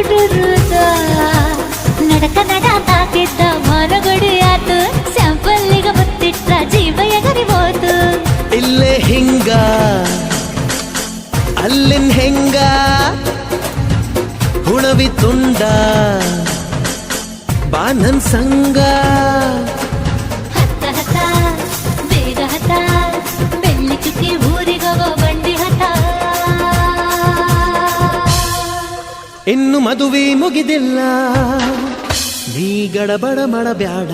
ಹುಡುರುದ ನಡಕ ನಡಾಕಿದ್ದ ಮನಗಡಿ ಆತು ಸ್ಯಾಂಪಲ್ಲಿಗ ಮುತ್ತಿಟ್ಟ ಜೀವ ಎಗರಿಬೋದು ಇಲ್ಲೇ ಹಿಂಗ ಅಲ್ಲಿನ್ ಹೆಂಗ ಹುಣವಿ ತುಂಡ ಬಾ ನನ್ ಸಂಗ ಹತ್ತ ಹತ್ತ ಬೇಗ ಹತ್ತ ಬೆಳ್ಳಿ ಚುಕ್ಕಿ ಊರಿಗವ ಬಂಡಿ ಹತ್ತ ಇನ್ನು ಮದುವೆ ಮುಗಿದಿಲ್ಲ ನೀ ಗಡಬಡ ಮಾಡಬ್ಯಾಡ